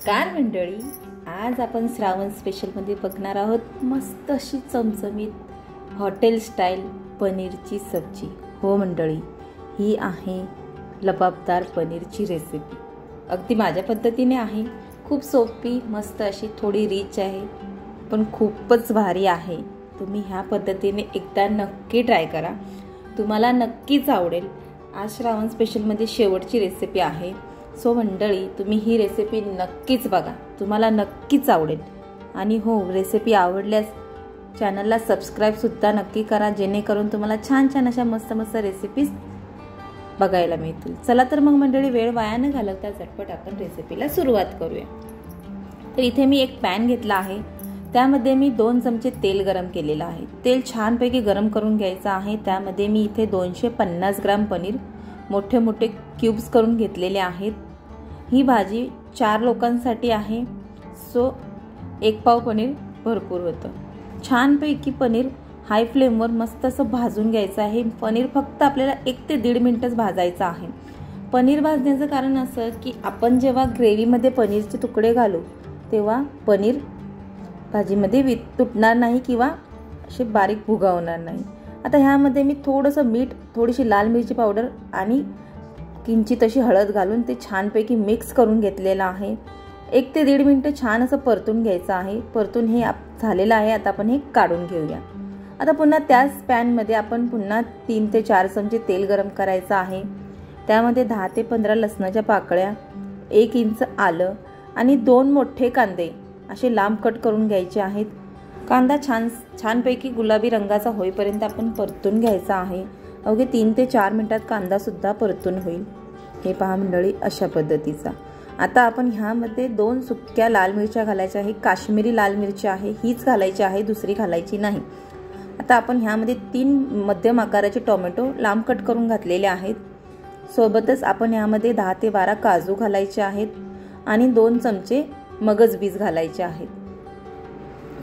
नमस्कार मंडळी, आज आपण श्रावण स्पेशलमध्ये बघणार आहोत मस्त अशी चमचमीत हॉटेल स्टाईल पनीरची सब्जी। हो मंडळी, ही आहे लबाबदार पनीरची रेसिपी। अगदी माझ्या पद्धतीने आहे, खूप सोपी, मस्त अशी, थोडी रिच आहे पण खूपच भारी आहे। तुम्ही ह्या पद्धतीने एकदा नक्की ट्राय करा, तुम्हाला नक्कीच आवडेल। आज श्रावण स्पेशलमध्ये शेवटची रेसिपी आहे। सो मंडळी, तुम्ही ही रेसिपी नक्कीच बघा, तुम्हाला नक्कीच आवडेल। आणि हो, रेसिपी आवडल्यास चॅनलला सबस्क्राइब सुद्धा नक्की करा, जेणेकरून तुम्हाला छान छान अशा मस्त मस्त रेसिपीज बघायला मिळतील। चला तर मग मंडळी, वेळ वाया न घालवता झटपट आपण रेसिपीला सुरुवात करूया। तर इथे मी एक पॅन घेतला आहे, त्यामध्ये मी 2 चमचे तेल गरम केलेलं आहे। तेल छानपैकी गरम करून घ्यायचं आहे। त्यामध्ये मी इथे 250 ग्राम पनीर मोठे मोठे क्यूब्स करून घेतलेले आहेत। ही भाजी 4 लोकांसाठी आहे, सो 1 पाव पनीर भरपूर होतं। छानपैकी पनीर हाय फ्लेमवर मस्त असं भाजून घ्यायचं आहे। पनीर फक्त आपल्याला 1 ते 1.5 मिनिटच भाजायचं आहे। पनीर भाजण्याचं कारण असं की आपण जेव्हा ग्रेव्हीमध्ये पनीरचे तुकडे घालू तेव्हा पनीर भाजीमध्ये तुटणार नाही किंवा असे बारीक भुगावणार नाही। आता ह्यामध्ये मी थोडंसं मीठ, थोडीशी लाल मिरची पावडर आणि किंचित अशी हळद घालून ते छानपैकी मिक्स करून घेतलेलं आहे। 1 ते 1.5 मिनिट छान असं परतून घ्यायचं आहे। परतून हे झालेलं आहे। आता आपण हे काढून घेऊया। आता पुन्हा त्याच पॅनमध्ये आपण पुन्हा 3 ते 4 चमचे तेल गरम करायचं आहे। त्यामध्ये 10 ते 15 लसणाच्या पाकळ्या, 1 इंच आलं आणि 2 मोठे कांदे असे लांब कट करून घ्यायचे आहेत। कांदा छानपैकी गुलाबी रंगाचा होईपर्यंत आपण परतून घ्यायचा आहे। अवघे 3 ते 4 मिनिटात कांदा सुद्धा परतून होईल। हे पहा मंडळी, अशा पद्धतीचा। आता आपण ह्यामध्ये 2 सुक्या लाल मिरच्या घालायच्या आहे। काश्मीरी लाल मिरची आहे, हीच घालायची आहे, दुसरी घालायची नाही। आता आपण ह्यामध्ये 3 मध्यम आकाराचे टोमॅटो लांब कट करून घातलेले आहेत। सोबतच आपण ह्यामध्ये 10 ते 12 काजू घालायचे आहेत आणि 2 चमचे मगज बीज घालायचे आहेत।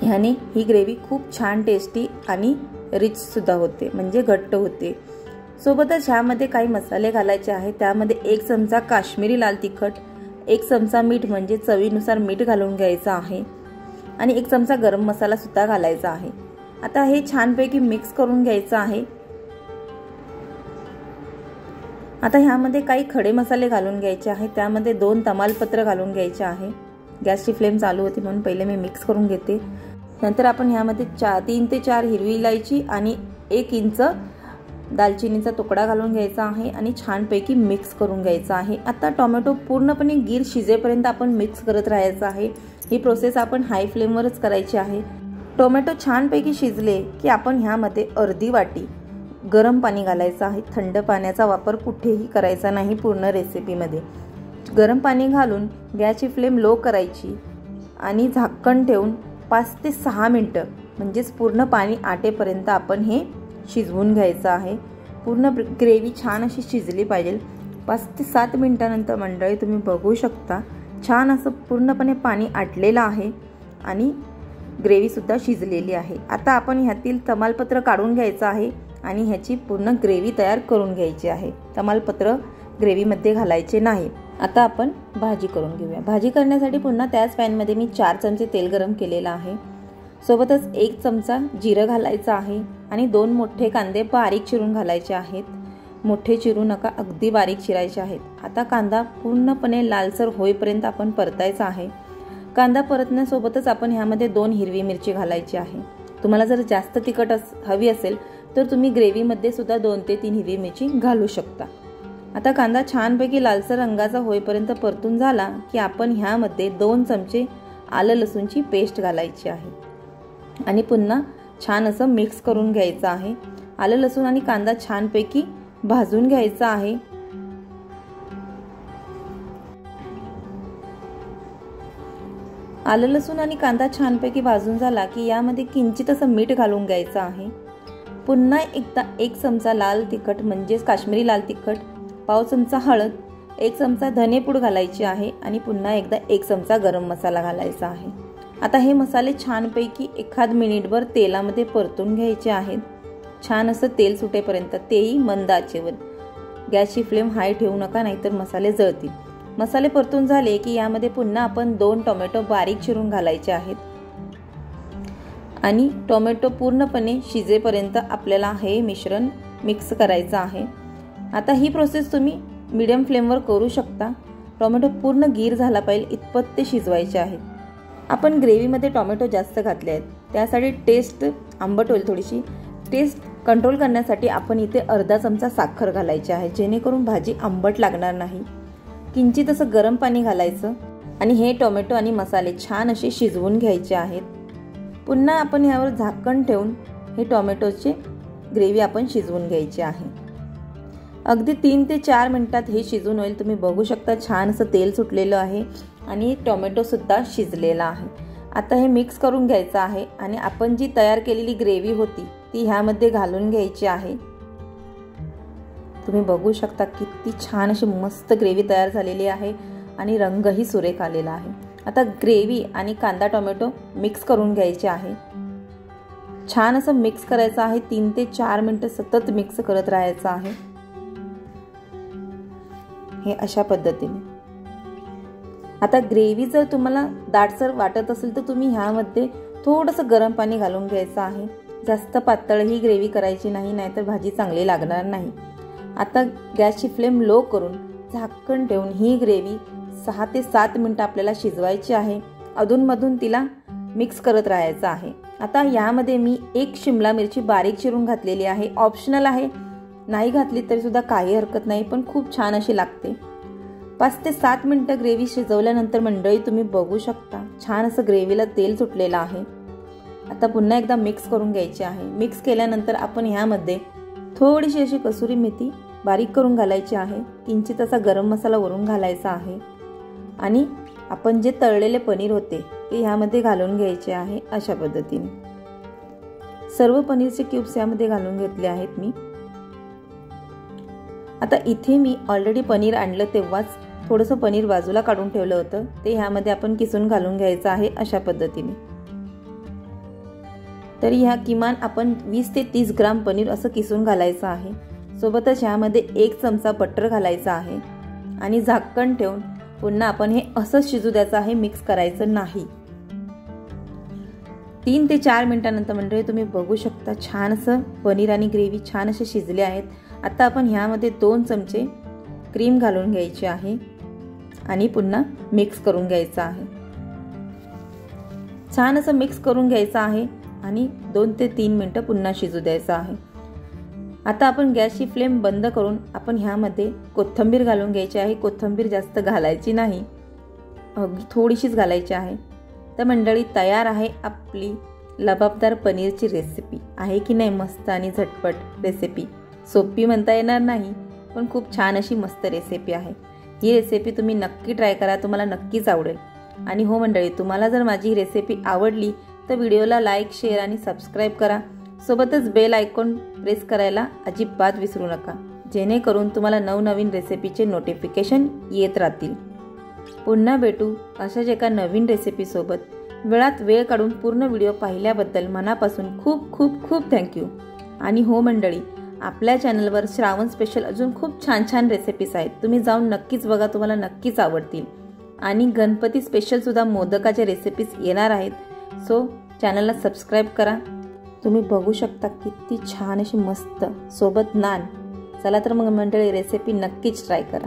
ह्याने ही ग्रेव्ही खूप छान टेस्टी आणि रिच सुद्धा होते, म्हणजे घट्ट होते। सोबतच ह्यामध्ये काही मसाले घालायचे आहेत। त्यामध्ये 1 चमचा काश्मीरी लाल तिखट, 1 चमचा मीठ म्हणजे चवीनुसार मीठ घालून घ्यायचं आहे आणि 1 चमचा गरम मसाला सुद्धा घालायचा आहे। आता हे छानपैकी मिक्स करून घ्यायचं आहे। आता ह्यामध्ये काही खडे मसाले घालून घ्यायचे आहेत। त्यामध्ये 2 तमालपत्र घालून घ्यायचे आहे। गॅसची फ्लेम चालू होती म्हणून पहिले मी मिक्स करून घेते। नंतर आपण ह्यामध्ये 3 ते 4 हिरवी इलायची आणि 1 इंच दालचिनीचा तुकडा घालून घ्यायचा आहे आणि छानपैकी मिक्स करून घ्यायचा आहे। आता टोमॅटो पूर्णपणे गीर शिजेपर्यंत आपण मिक्स करत राहायचं आहे। ही प्रोसेस आपण हाय फ्लेमवरच करायची आहे। टोमॅटो छानपैकी शिजले की आपण ह्यामध्ये अर्धी वाटी गरम पाणी घालायचं आहे। थंड पाण्याचा वापर कुठेही करायचा नाही पूर्ण रेसिपीमध्ये। गरम पाणी घालून गॅसची फ्लेम लो करायची आणि झाकण ठेवून 5 ते 6 मिनिटं म्हणजेच पूर्ण पाणी आटेपर्यंत आपण हे शिजवून घ्यायचं आहे। पूर्ण ग्रेव्ही छान अशी शिजली पाहिजे। 5 ते 7 मिनिटानंतर मंडळी तुम्ही बघू शकता छान असं पूर्णपणे पाणी आटलेलं आहे आणि ग्रेव्ही सुद्धा शिजलेली आहे। आता आपण ह्यातील तमालपत्र काढून घ्यायचं आहे आणि ह्याची पूर्ण ग्रेव्ही तयार करून घ्यायची आहे। तमालपत्र ग्रेव्हीमध्ये घालायचे नाही। आता आपण भाजी करून घेऊया। भाजी करण्यासाठी पुन्हा त्याच पॅनमध्ये मी 4 चमचे तेल गरम केलेलं आहे। सोबतच 1 चमचा जिरं घालायचं आहे आणि 2 मोठे कांदे बारीक चिरून घालायचे आहेत। मोठे चिरू नका, अगदी बारीक चिरायचे आहेत। आता कांदा पूर्णपणे लालसर होईपर्यंत आपण परतायचा आहे। कांदा परतण्यासोबतच आपण ह्यामध्ये 2 हिरवी मिरची घालायची आहे। तुम्हाला जर जास्त तिखट हवी असेल तर तुम्ही ग्रेव्हीमध्ये सुद्धा 2 ते 3 हिरवी मिरची घालू शकता। आता कांदा छानपैकी लालसर रंगाचा होईपर्यंत परतून झाला की आपण ह्यामध्ये 2 चमचे आलं लसूणची पेस्ट घालायची आहे आणि पुन्हा छान असं मिक्स करून घ्यायचं आहे। आलं लसूण आणि कांदा छानपैकी भाजून घ्यायचा आहे। आलं लसूण आणि कांदा छानपैकी भाजून झाला की यामध्ये किंचित असं मीठ घालून घ्यायचं आहे। पुन्हा एकदा 1 चमचा लाल तिखट म्हणजेच काश्मीरी लाल तिखट, पाव चमचा हळद, 1 चमचा धनेपूड घालायची आहे आणि पुन्हा एकदा 1 चमचा गरम मसाला घालायचा आहे। आता हे मसाले छानपैकी 1 मिनिटभर तेलामध्ये परतून घ्यायचे आहेत। छान असं तेल सुटेपर्यंत, तेही मंद आचेवर। गॅसची फ्लेम हाय ठेवू नका, नाहीतर मसाले जळतील। मसाले परतून झाले की यामध्ये पुन्हा आपण 2 टोमॅटो बारीक चिरून घालायचे आहेत आणि टोमॅटो पूर्णपणे शिजेपर्यंत आपल्याला हे मिश्रण मिक्स करायचं आहे। आता ही प्रोसेस तुम्ही मीडियम फ्लेमवर करू शकता। टोमॅटो पूर्ण गीर झाला पाहिजे इतपत ते शिजवायचे आहे। आपण ग्रेव्हीमध्ये टोमॅटो जास्त घातले आहेत, त्यासाठी टेस्ट आंबट होईल। थोडीशी टेस्ट कंट्रोल करण्यासाठी आपण इथे अर्धा चमचा साखर घालायची आहे, जेणेकरून भाजी आंबट लागणार नाही। किंचित असं गरम पाणी घालायचं आणि हे टोमॅटो आणि मसाले छान असे शिजवून घ्यायचे आहेत। पुन्हा आपण यावर झाकण ठेवून हे टोमॅटोचे ग्रेव्ही आपण शिजवून घ्यायची आहे। अगदी 3 ते 4 मिनिटात हे शिजून होईल। तुम्ही बघू शकता छान असं तेल सुटलेलं आहे आणि टोमॅटो सुद्धा शिजलेला आहे। आता हे मिक्स करून घ्यायचं आहे आणि आपण जी तयार केलेली ग्रेव्ही होती ती ह्यामध्ये घालून घ्यायची आहे। तुम्ही बघू शकता किती छान अशी मस्त ग्रेव्ही तयार झालेली आहे आणि रंगही सुरेख आलेला आहे। आता ग्रेव्ही आणि कांदा टोमॅटो मिक्स करून घ्यायचे आहे। छान असं मिक्स करायचं आहे। 3 ते 4 मिनिटं सतत मिक्स करत राहायचं आहे, हे अशा पद्धतीने। आता ग्रेव्ही जर तुम्हाला दाटसर वाटत असेल तर तुम्ही ह्यामध्ये थोडंसं गरम पाणी घालून घ्यायचं आहे। जास्त पातळ ही ग्रेव्ही करायची नाही, नाहीतर भाजी चांगली लागणार नाही। आता गॅसची फ्लेम लो करून झाकण ठेवून ही ग्रेव्ही 6 ते 7 मिनिटं आपल्याला शिजवायची आहे। अधूनमधून तिला मिक्स करत राहायचं आहे। आता यामध्ये मी 1 शिमला मिरची बारीक चिरून घातलेली आहे, ऑप्शनल आहे, नाही घातली तरी सुद्धा काही हरकत नाही, पण खूप छान अशी लागते। 5 ते 7 मिनिटं ग्रेव्ही शिजवल्यानंतर मंडळी तुम्ही बघू शकता छान असं ग्रेव्हीला तेल सुटलेलं आहे। आता पुन्हा एकदा मिक्स करून घ्यायचे आहे। मिक्स केल्यानंतर आपण ह्यामध्ये थोडीशी अशी कसुरी मेथी बारीक करून घालायची आहे, किंचित असा गरम मसाला वरून घालायचा आहे आणि आपण जे तळलेले पनीर होते ते ह्यामध्ये घालून घ्यायचे आहे। अशा पद्धतीने सर्व पनीरचे क्यूब्स यामध्ये घालून घेतले आहेत मी। आता इथे मी ऑलरेडी पनीर आणलं तेव्हाच थोडंसं पनीर बाजूला काढून ठेवलं होतं, ते ह्यामध्ये आपण किसून घालून घ्यायचं आहे अशा पद्धतीने। तर ह्या किमान आपण 20 ते 30 ग्राम पनीर असं किसून घालायचं आहे। सोबतच ह्यामध्ये 1 चमचा बटर घालायचा आहे आणि झाकण ठेवून पुन्हा आपण हे असंच शिजू द्यायचं आहे, मिक्स करायचं नाही। 3 ते 4 मिनिटांनंतर मंडळी तुम्ही बघू शकता छान असं पनीर आणि ग्रेव्ही छान असे शिजले आहेत। आता आपण ह्यामध्ये 2 चमचे क्रीम घालून घ्यायची आहे आणि पुन्हा मिक्स करून घ्यायचं आहे। छान असं मिक्स करून घ्यायचं आहे आणि 2 ते 3 मिनिटं पुन्हा शिजू द्यायचं आहे। आता आपण गॅसची फ्लेम बंद करून आपण ह्यामध्ये कोथिंबीर घालून घ्यायची आहे। कोथिंबीर जास्त घालायची नाही, थोडीशीच घालायची आहे। तर मंडळी तयार आहे आपली लबाबदार पनीरची रेसिपी। आहे की नाही मस्त आणि झटपट रेसिपी। सोपी म्हणता येणार नाही, पण खूप छान अशी मस्त रेसिपी आहे। ही रेसिपी तुम्ही नक्की ट्राय करा, तुम्हाला नक्कीच आवडेल। आणि हो मंडळी, तुम्हाला जर माझी रेसिपी आवडली तर व्हिडिओला लाईक, शेअर आणि सबस्क्राईब करा। सोबतच बेल आयकॉन प्रेस करायला अजिबात विसरू नका, जेणेकरून तुम्हाला नवनवीन रेसिपीचे नोटिफिकेशन येत राहतील। पुन्हा भेटू अशाच एका नवीन रेसिपीसोबत। वेळात वेळ काढून पूर्ण व्हिडिओ पाहिल्याबद्दल मनापासून खूप खूप खूप थँक्यू। आणि हो मंडळी, आपल्या चॅनलवर श्रावण स्पेशल अजून खूप छान छान रेसिपीज आहेत, तुम्ही जाऊन नक्कीच बघा, तुम्हाला नक्कीच आवडतील। आणि गणपती स्पेशल सुद्धा मोदकाच्या रेसिपीज येणार आहेत, सो चॅनलला सबस्क्राईब करा। तुम्ही बघू शकता किती छान अशी मस्त सोबत नान। चला तर मग मंडळी रेसिपी नक्कीच ट्राय करा।